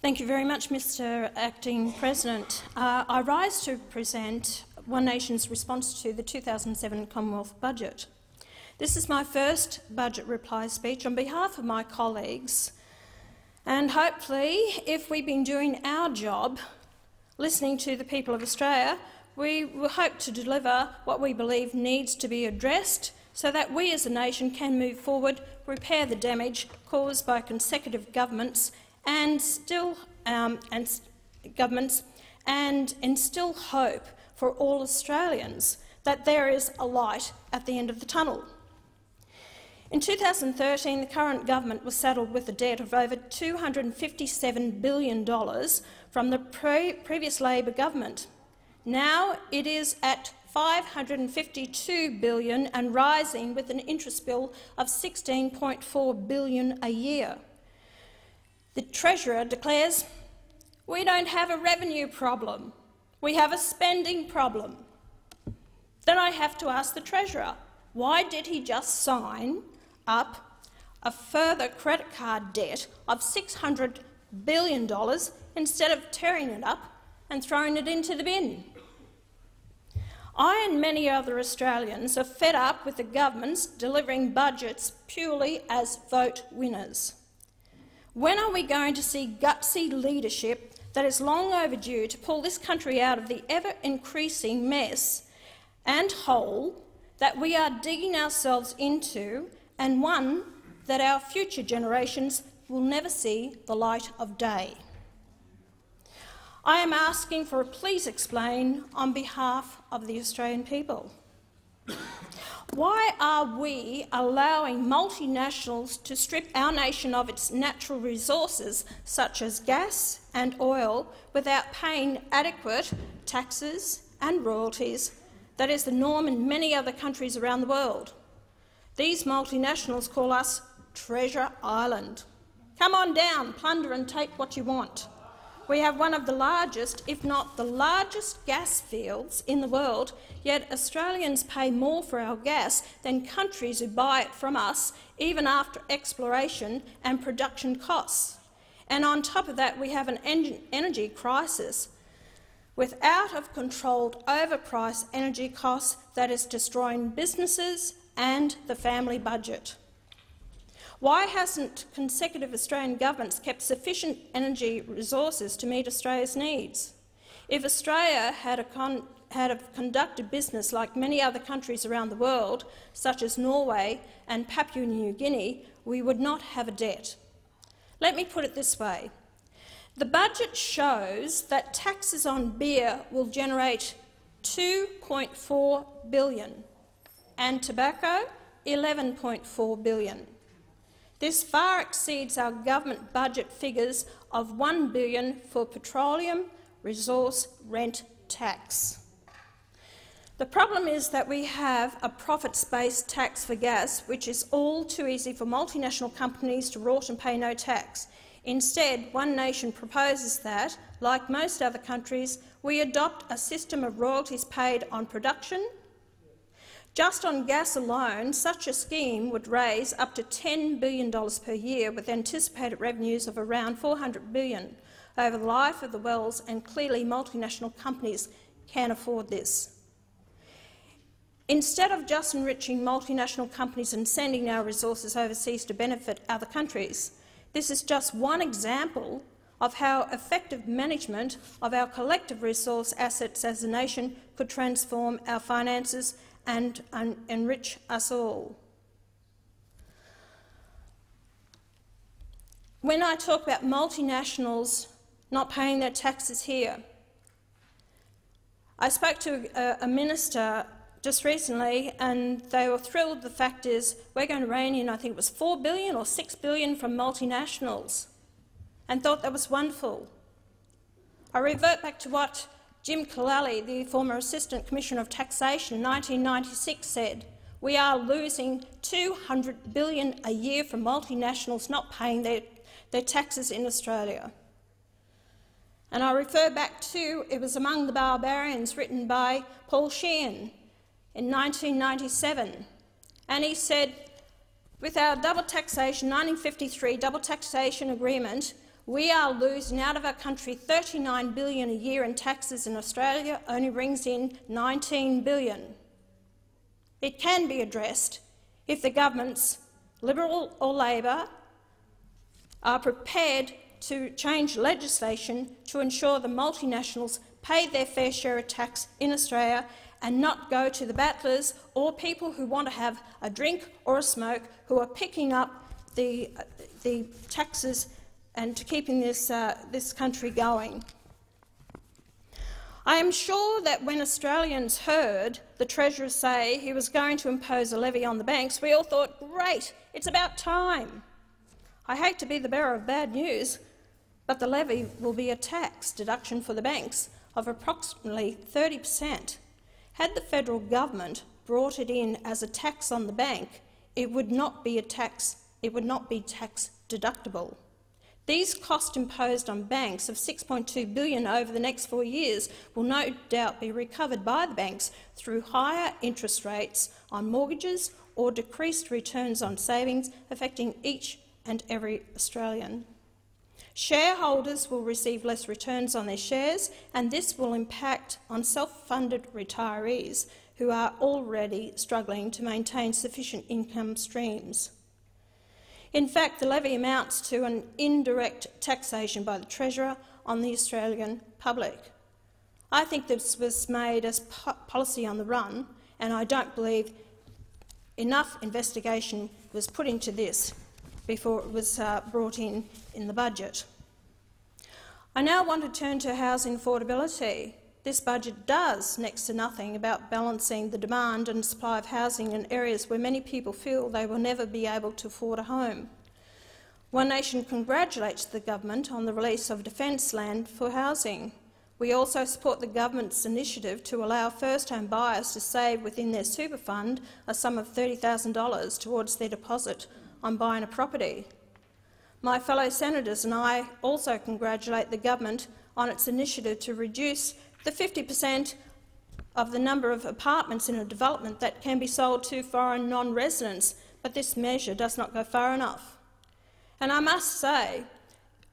Thank you very much, Mr Acting President. I rise to present One Nation's response to the 2007 Commonwealth Budget. This is my first budget reply speech on behalf of my colleagues, and hopefully, if we've been doing our job, listening to the people of Australia, we will hope to deliver what we believe needs to be addressed so that we as a nation can move forward, repair the damage caused by consecutive governments and instill hope for all Australians that there is a light at the end of the tunnel. In 2013, the current government was saddled with a debt of over $257 billion from the previous Labor government. Now it is at $552 billion and rising, with an interest bill of $16.4 billion a year. The Treasurer declares, "We don't have a revenue problem, we have a spending problem." Then I have to ask the Treasurer, why did he just sign up a further credit card debt of $600 billion instead of tearing it up and throwing it into the bin? I and many other Australians are fed up with the governments delivering budgets purely as vote winners. When are we going to see gutsy leadership that is long overdue to pull this country out of the ever-increasing mess and hole that we are digging ourselves into, and one that our future generations will never see the light of day? I am asking for a please explain on behalf of the Australian people. Why are we allowing multinationals to strip our nation of its natural resources, such as gas and oil, without paying adequate taxes and royalties? That is the norm in many other countries around the world. These multinationals call us Treasure Island. Come on down, plunder and take what you want. We have one of the largest, if not the largest, gas fields in the world, yet Australians pay more for our gas than countries who buy it from us, even after exploration and production costs. And on top of that, we have an energy crisis with out-of-controlled, overpriced energy costs that is destroying businesses and the family budget. Why hasn't consecutive Australian governments kept sufficient energy resources to meet Australia's needs? If Australia had conducted business like many other countries around the world, such as Norway and Papua New Guinea, we would not have a debt. Let me put it this way. The budget shows that taxes on beer will generate $2.4 billion and tobacco $11.4 billion. This far exceeds our government budget figures of $1 billion for petroleum resource rent tax. The problem is that we have a profits-based tax for gas, which is all too easy for multinational companies to rort and pay no tax. Instead, One Nation proposes that, like most other countries, we adopt a system of royalties paid on production. Just on gas alone, such a scheme would raise up to $10 billion per year, with anticipated revenues of around $400 billion over the life of the wells, and clearly multinational companies can afford this. Instead of just enriching multinational companies and sending our resources overseas to benefit other countries, this is just one example of how effective management of our collective resource assets as a nation could transform our finances and enrich us all. When I talk about multinationals not paying their taxes here, I spoke to a minister just recently, and they were thrilled. The fact is, we're going to rein in, I think it was $4 billion or $6 billion from multinationals, and thought that was wonderful. I revert back to what Jim Collalli, the former Assistant Commissioner of Taxation in 1996, said. We are losing $200 billion a year from multinationals not paying their taxes in Australia. And I refer back to It Was Among the Barbarians, written by Paul Sheehan in 1997. And he said, with our double taxation, 1953 double taxation agreement, We are losing out of our country $39 billion a year in taxes. In Australia only brings in $19 billion. It can be addressed if the governments, Liberal or Labor, are prepared to change legislation to ensure the multinationals pay their fair share of tax in Australia and not go to the battlers or people who want to have a drink or a smoke, who are picking up the taxes and to keeping this country going. I am sure that when Australians heard the Treasurer say he was going to impose a levy on the banks, we all thought, great, it's about time. I hate to be the bearer of bad news, but the levy will be a tax deduction for the banks of approximately 30%. Had the federal government brought it in as a tax on the bank, it would not be tax deductible. These costs imposed on banks of $6.2 billion over the next 4 years will no doubt be recovered by the banks through higher interest rates on mortgages or decreased returns on savings, affecting each and every Australian. Shareholders will receive less returns on their shares, and this will impact on self-funded retirees who are already struggling to maintain sufficient income streams. In fact, the levy amounts to an indirect taxation by the Treasurer on the Australian public. I think this was made as policy on the run, and I don't believe enough investigation was put into this before it was brought in the budget. I now want to turn to housing affordability. This budget does next to nothing about balancing the demand and supply of housing in areas where many people feel they will never be able to afford a home. One Nation congratulates the government on the release of defence land for housing. We also support the government's initiative to allow first-home buyers to save within their super fund a sum of $30,000 towards their deposit on buying a property. My fellow senators and I also congratulate the government on its initiative to reduce the 50% of the number of apartments in a development that can be sold to foreign non-residents, but this measure does not go far enough. And I must say,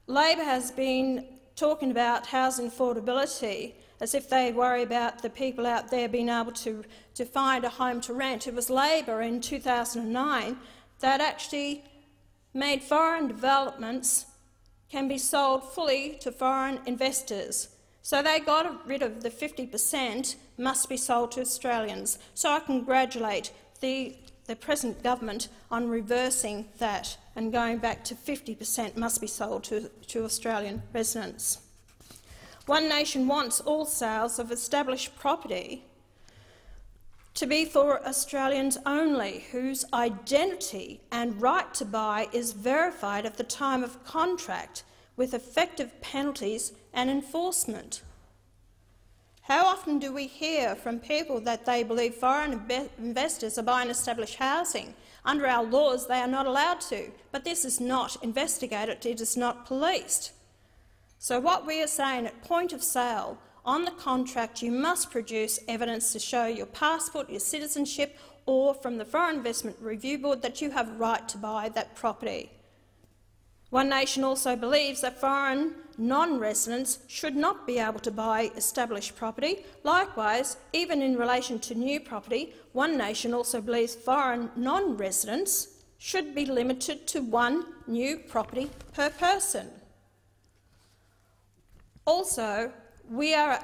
Labor has been talking about housing affordability as if they worry about the people out there being able to find a home to rent. It was Labor in 2009 that actually made foreign developments can be sold fully to foreign investors. So they got rid of the 50% must be sold to Australians. So I congratulate the present government on reversing that and going back to 50% must be sold to Australian residents. One Nation wants all sales of established property to be for Australians only, whose identity and right to buy is verified at the time of contract, with effective penalties and enforcement. How often do we hear from people that they believe foreign investors are buying established housing? Under our laws, they are not allowed to, but this is not investigated, it is not policed. So what we are saying at point of sale, on the contract you must produce evidence to show your passport, your citizenship, or from the Foreign Investment Review Board that you have a right to buy that property. One Nation also believes that foreign non-residents should not be able to buy established property. Likewise, even in relation to new property, One Nation also believes foreign non-residents should be limited to one new property per person. Also, we are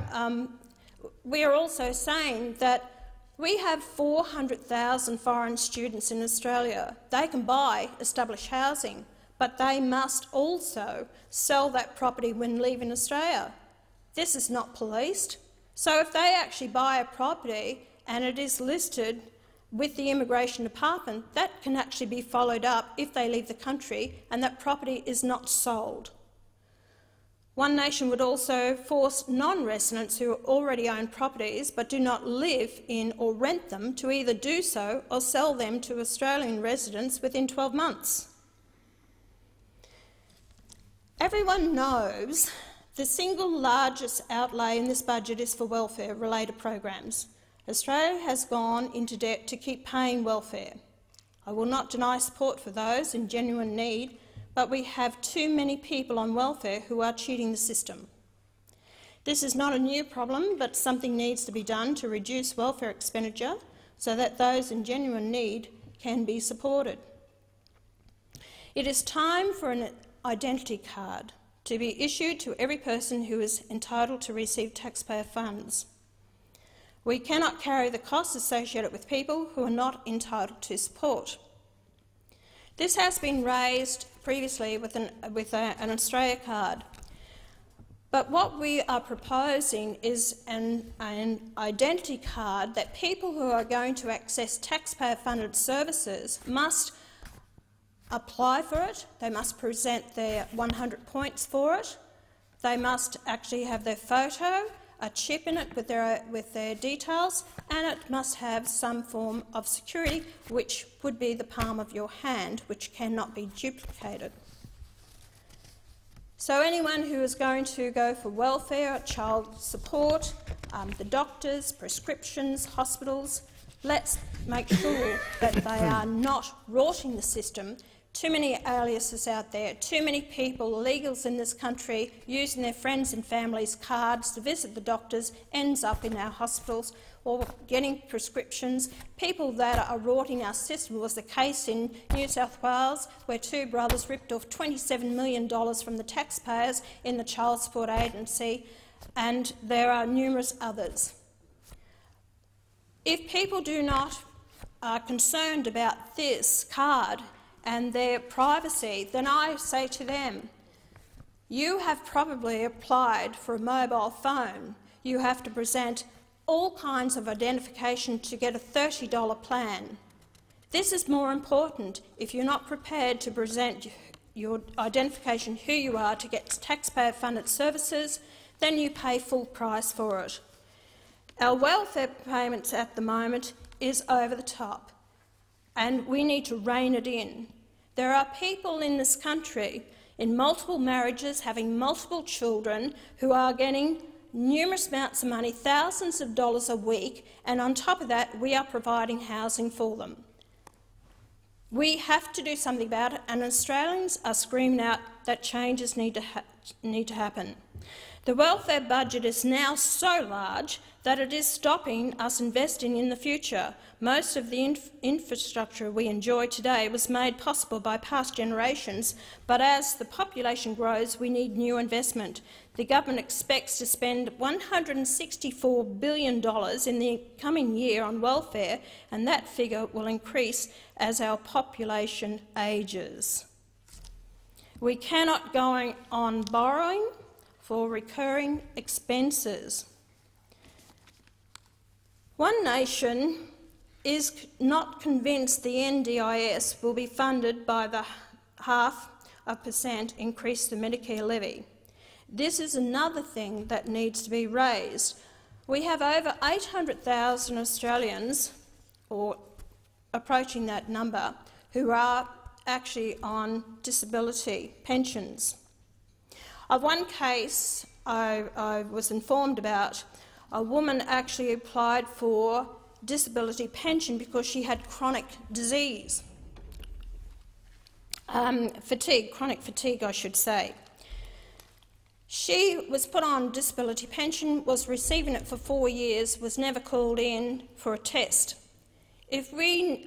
also saying that we have 400,000 foreign students in Australia. They can buy established housing, but they must also sell that property when leaving Australia. This is not policed. So if they actually buy a property and it is listed with the Immigration Department, that can actually be followed up if they leave the country and that property is not sold. One Nation would also force non-residents who already own properties but do not live in or rent them to either do so or sell them to Australian residents within 12 months. Everyone knows the single largest outlay in this budget is for welfare-related programs. Australia has gone into debt to keep paying welfare. I will not deny support for those in genuine need, but we have too many people on welfare who are cheating the system. This is not a new problem, but something needs to be done to reduce welfare expenditure so that those in genuine need can be supported. It is time for an identity card to be issued to every person who is entitled to receive taxpayer funds. We cannot carry the costs associated with people who are not entitled to support. This has been raised previously with an Australia card. But what we are proposing is an identity card that people who are going to access taxpayer-funded services must apply for it, they must present their 100 points for it, they must actually have their photo, a chip in it with their details, and it must have some form of security, which would be the palm of your hand, which cannot be duplicated. So anyone who is going to go for welfare, child support, the doctors, prescriptions, hospitals, let's make sure that they are not rorting the system. Too many aliases out there, too many people, illegals in this country, using their friends and families' cards to visit the doctors, ends up in our hospitals or getting prescriptions. People that are rorting our system was the case in New South Wales, where two brothers ripped off $27 million from the taxpayers in the Child Support Agency, and there are numerous others. If people are concerned about this card and their privacy, then I say to them, you have probably applied for a mobile phone. You have to present all kinds of identification to get a $30 plan. This is more important. If you're not prepared to present your identification, who you are, to get taxpayer-funded services, then you pay full price for it. Our welfare payments at the moment is over the top, and we need to rein it in. There are people in this country in multiple marriages, having multiple children, who are getting numerous amounts of money, thousands of dollars a week, and on top of that we are providing housing for them. We have to do something about it, and Australians are screaming out that changes need to happen. The welfare budget is now so large that it is stopping us investing in the future. Most of the infrastructure we enjoy today was made possible by past generations, but as the population grows, we need new investment. The government expects to spend $164 billion in the coming year on welfare, and that figure will increase as our population ages. We cannot go on borrowing for recurring expenses. One Nation is not convinced the NDIS will be funded by the 0.5% increase to Medicare levy. This is another thing that needs to be raised. We have over 800,000 Australians, or approaching that number, who are actually on disability pensions. Of one case I was informed about, a woman actually applied for disability pension because she had chronic disease, chronic fatigue, I should say. She was put on disability pension, was receiving it for 4 years, was never called in for a test. If we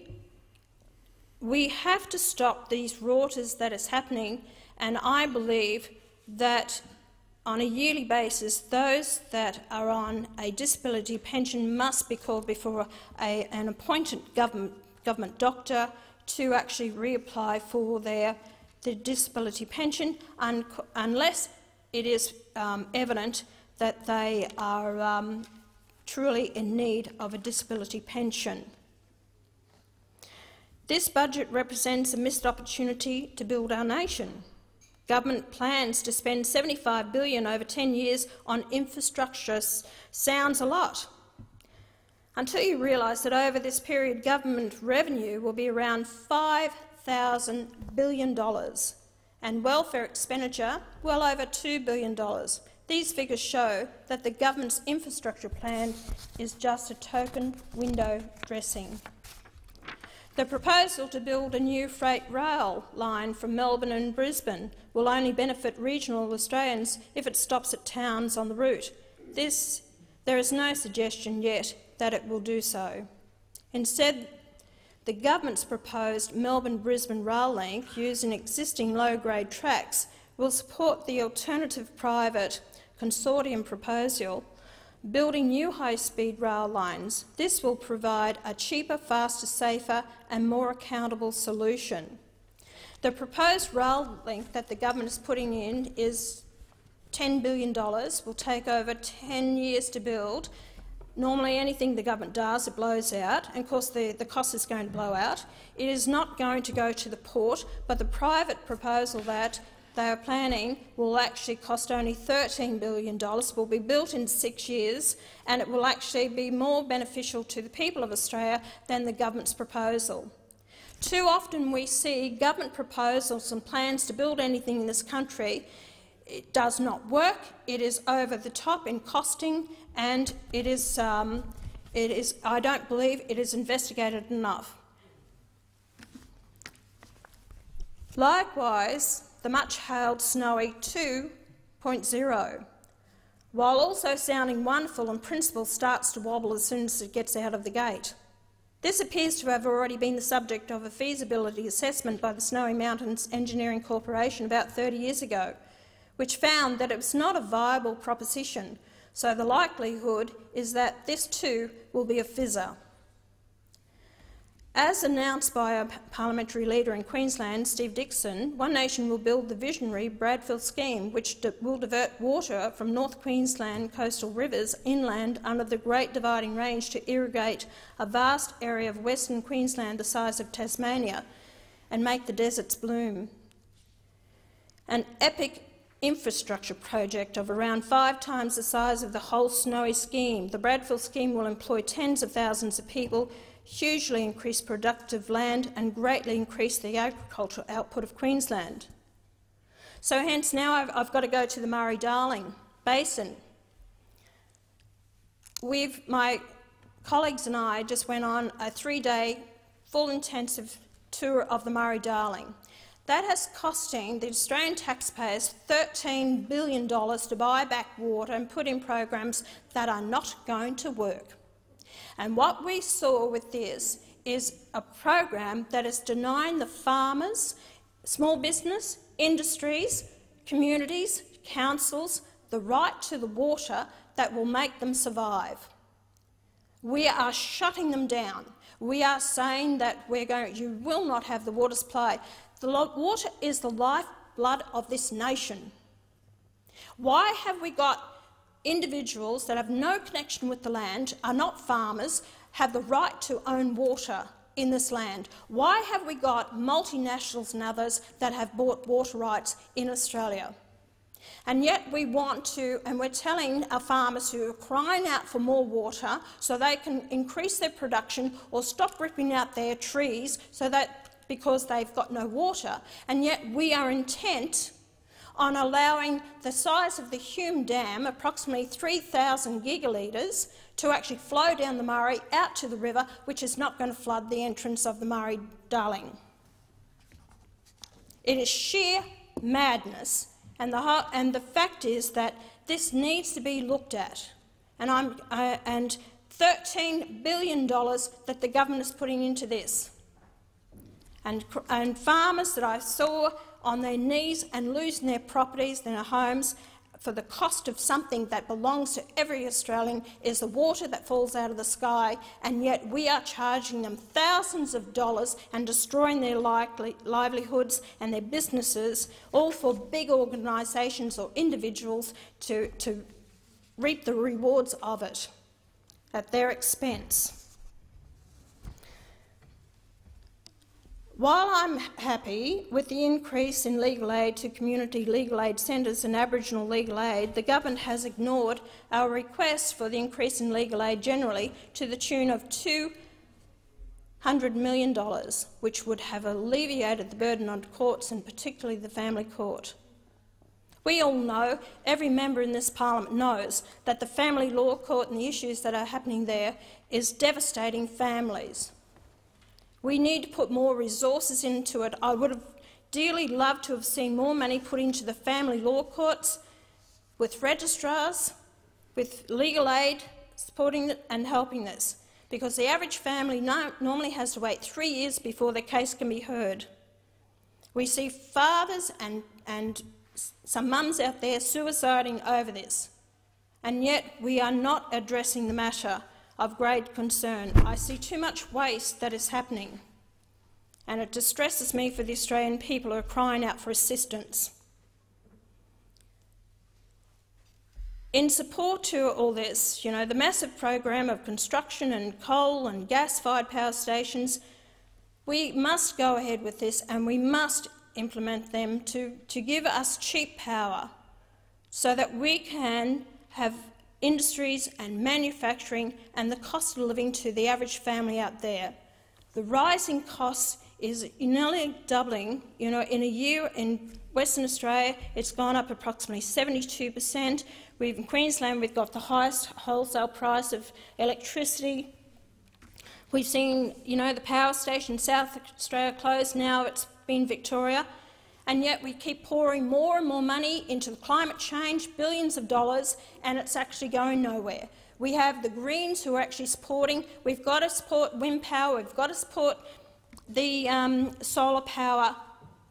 have to stop these rorters that is happening, and I believe that on a yearly basis, those that are on a disability pension must be called before an appointed government doctor to actually reapply for their disability pension, unless it is evident that they are truly in need of a disability pension. This budget represents a missed opportunity to build our nation. Government plans to spend $75 billion over 10 years on infrastructure sounds a lot, until you realise that over this period government revenue will be around $5,000 billion and welfare expenditure well over $2 billion. These figures show that the government's infrastructure plan is just a token window dressing. The proposal to build a new freight rail line from Melbourne and Brisbane will only benefit regional Australians if it stops at towns on the route. There is no suggestion yet that it will do so. Instead, the government's proposed Melbourne-Brisbane rail link using existing low-grade tracks will support the alternative private consortium proposal building new high-speed rail lines. This will provide a cheaper, faster, safer and more accountable solution. The proposed rail link that the government is putting in is $10 billion, will take over 10 years to build. Normally anything the government does, it blows out, and of course the cost is going to blow out. It is not going to go to the port, but the private proposal that they are planning will actually cost only $13 billion, will be built in 6 years, and it will actually be more beneficial to the people of Australia than the government's proposal. Too often we see government proposals and plans to build anything in this country. It does not work, it is over the top in costing, and I don't believe it is investigated enough. Likewise, the much-hailed Snowy 2.0, while also sounding wonderful in principle, starts to wobble as soon as it gets out of the gate. This appears to have already been the subject of a feasibility assessment by the Snowy Mountains Engineering Corporation about 30 years ago, which found that it was not a viable proposition, so the likelihood is that this too will be a fizzer. As announced by a parliamentary leader in Queensland, Steve Dixon, One Nation will build the visionary Bradfield scheme, which will divert water from North Queensland coastal rivers inland under the Great Dividing Range to irrigate a vast area of Western Queensland the size of Tasmania and make the deserts bloom. An epic infrastructure project of around 5 times the size of the whole Snowy scheme. The Bradfield scheme will employ tens of thousands of people, hugely increase productive land and greatly increase the agricultural output of Queensland. So hence now I've got to go to the Murray-Darling Basin. My colleagues and I just went on a 3-day full intensive tour of the Murray-Darling. That has costing the Australian taxpayers $13 billion to buy back water and put in programs that are not going to work. And what we saw with this is a program that is denying the farmers, small business, industries, communities, councils, the right to the water that will make them survive. We are shutting them down. We are saying that you will not have the water supply. The water is the lifeblood of this nation. Why have we got individuals that have no connection with the land, are not farmers, have the right to own water in this land? Why have we got multinationals and others that have bought water rights in Australia? And yet we want to, and we're telling our farmers who are crying out for more water so they can increase their production or stop ripping out their trees because they've got no water, and yet we are intent on allowing the size of the Hume Dam, approximately 3,000 gigalitres, to actually flow down the Murray out to the river, which is not going to flood the entrance of the Murray-Darling. It is sheer madness, and the fact is that this needs to be looked at. And $13 billion that the government is putting into this. And farmers that I saw on their knees and losing their properties, their homes, for the cost of something that belongs to every Australian is the water that falls out of the sky, and yet we are charging them thousands of dollars and destroying their livelihoods and their businesses, all for big organisations or individuals to reap the rewards of it at their expense. While I'm happy with the increase in legal aid to community legal aid centres and Aboriginal legal aid, the government has ignored our request for the increase in legal aid generally to the tune of $200 million, which would have alleviated the burden on courts and particularly the family court. We all know, every member in this parliament knows, that the family law court and the issues that are happening there is devastating families. We need to put more resources into it. I would have dearly loved to have seen more money put into the family law courts, with registrars, with legal aid supporting it and helping this, because the average family normally has to wait 3 years before their case can be heard. We see fathers and some mums out there suiciding over this, and yet we are not addressing the matter of great concern. I see too much waste that is happening, and it distresses me for the Australian people who are crying out for assistance. In support to all this, the massive program of construction and coal and gas-fired power stations, we must go ahead with this, and we must implement them to give us cheap power so that we can have industries and manufacturing and the cost of living to the average family out there. The rising costs is nearly doubling. In a year in Western Australia, it's gone up approximately 72%. In Queensland, we've got the highest wholesale price of electricity. We've seen, the power station in South Australia closed. Now it's been Victoria, and yet we keep pouring more and more money into climate change, billions of dollars, and it's actually going nowhere. We have the Greens who are actually supporting. We've got to support wind power. We've got to support the solar power.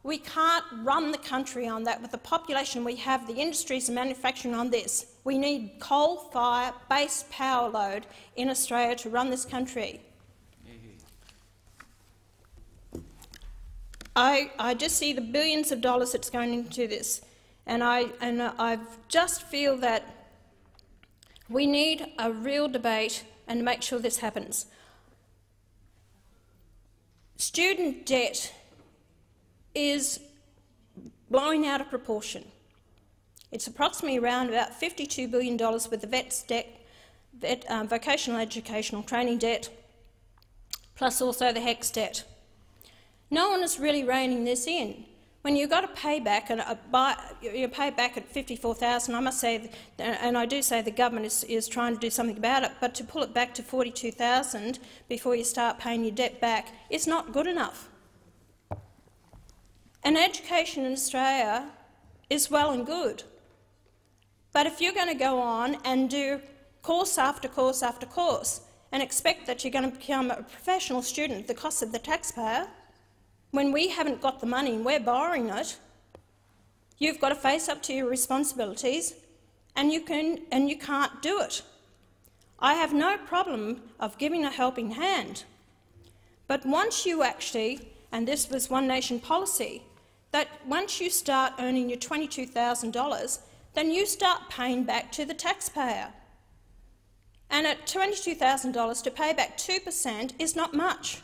We can't run the country on that with the population we have, the industries and manufacturing on this. We need coal-fire-based power load in Australia to run this country. I just see the billions of dollars that's going into this, and I just feel that we need a real debate and make sure this happens. Student debt is blowing out of proportion. It's approximately around about $52 billion with the VET's debt, vocational educational training debt, plus also the HECS debt. No one is really reining this in. When you've got to pay back, you pay back at $54,000, I must say, and I do say the government is trying to do something about it, but to pull it back to $42,000 before you start paying your debt back is not good enough. And education in Australia is well and good, but if you're going to go on and do course after course after course and expect that you're going to become a professional student at the cost of the taxpayer, when we haven't got the money and we're borrowing it, you've got to face up to your responsibilities, and you can't do it. I have no problem of giving a helping hand, but once you actually, and this was One Nation policy, that once you start earning your $22,000, then you start paying back to the taxpayer. And at $22,000 to pay back 2% is not much,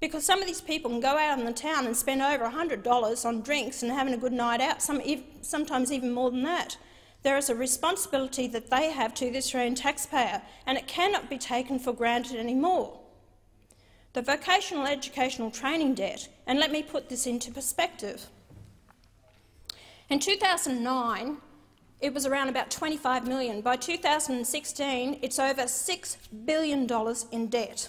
because some of these people can go out in the town and spend over $100 on drinks and having a good night out, sometimes even more than that. There is a responsibility that they have to the Australian taxpayer, and it cannot be taken for granted anymore. The vocational educational training debt, and let me put this into perspective. In 2009, it was around about $25 million. By 2016, it's over $6 billion in debt.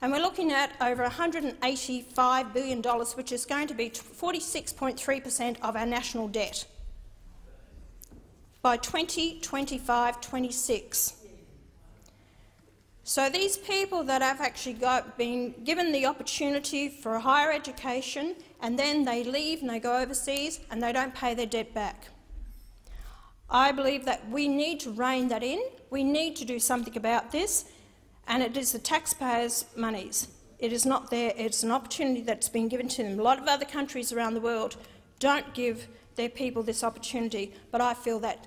And we're looking at over $185 billion, which is going to be 46.3% of our national debt by 2025-26. So these people that have actually been given the opportunity for a higher education, and then they leave and they go overseas and they don't pay their debt back. I believe that we need to rein that in. We need to do something about this. And it is the taxpayers' monies. It is not there. It's an opportunity that's been given to them. A lot of other countries around the world don't give their people this opportunity, but I feel that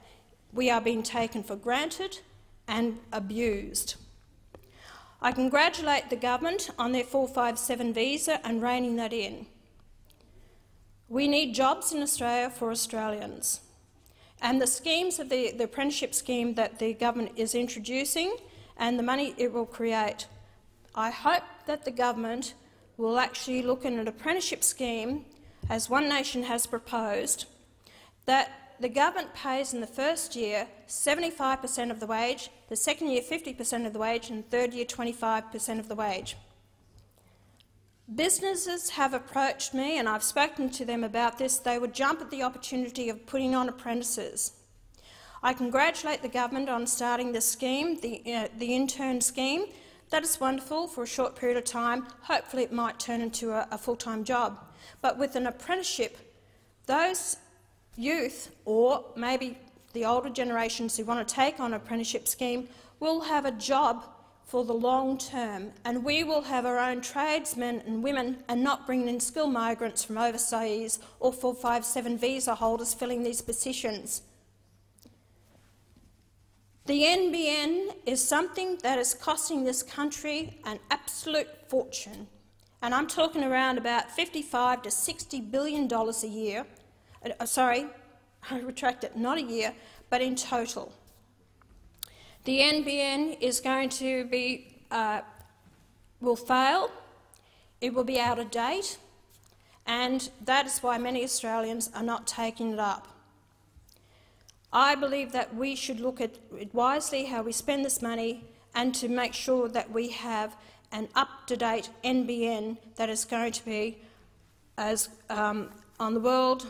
we are being taken for granted and abused. I congratulate the government on their 457 visa and reining that in. We need jobs in Australia for Australians. And the schemes of the apprenticeship scheme that the government is introducing and the money it will create, I hope that the government will actually look at an apprenticeship scheme, as One Nation has proposed, that the government pays in the first year 75% of the wage, the second year 50% of the wage, and the third year 25% of the wage. Businesses have approached me, and I've spoken to them about this. They would jump at the opportunity of putting on apprentices. I congratulate the government on starting the scheme, the intern scheme. That is wonderful for a short period of time. Hopefully it might turn into a full-time job. But with an apprenticeship, those youth, or maybe the older generations who want to take on an apprenticeship scheme, will have a job for the long term, and we will have our own tradesmen and women and not bring in skilled migrants from overseas or 457 visa holders filling these positions. The NBN is something that is costing this country an absolute fortune, and I'm talking around about $55 to $60 billion a year. Sorry, I retract it, not a year, but in total. The NBN is going to be, will fail, it will be out of date, and that is why many Australians are not taking it up. I believe that we should look at it wisely, how we spend this money, and to make sure that we have an up-to-date NBN that is going to be, as on the world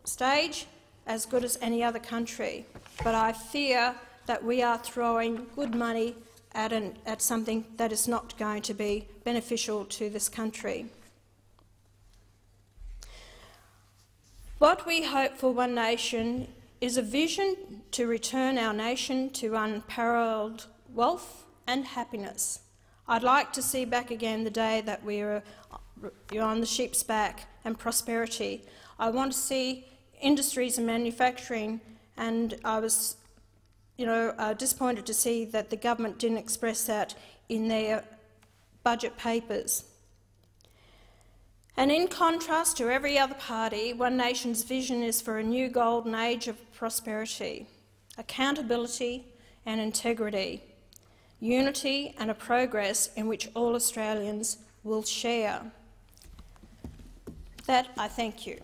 stage, as good as any other country. But I fear that we are throwing good money at something that is not going to be beneficial to this country. What we hope for One Nation is a vision to return our nation to unparalleled wealth and happiness. I'd like to see back again the day that we are on the sheep's back and prosperity. I want to see industries and manufacturing, and I was disappointed to see that the government didn't express that in their budget papers. And in contrast to every other party, One Nation's vision is for a new golden age of prosperity, accountability and integrity, unity and a progress in which all Australians will share. That I thank you.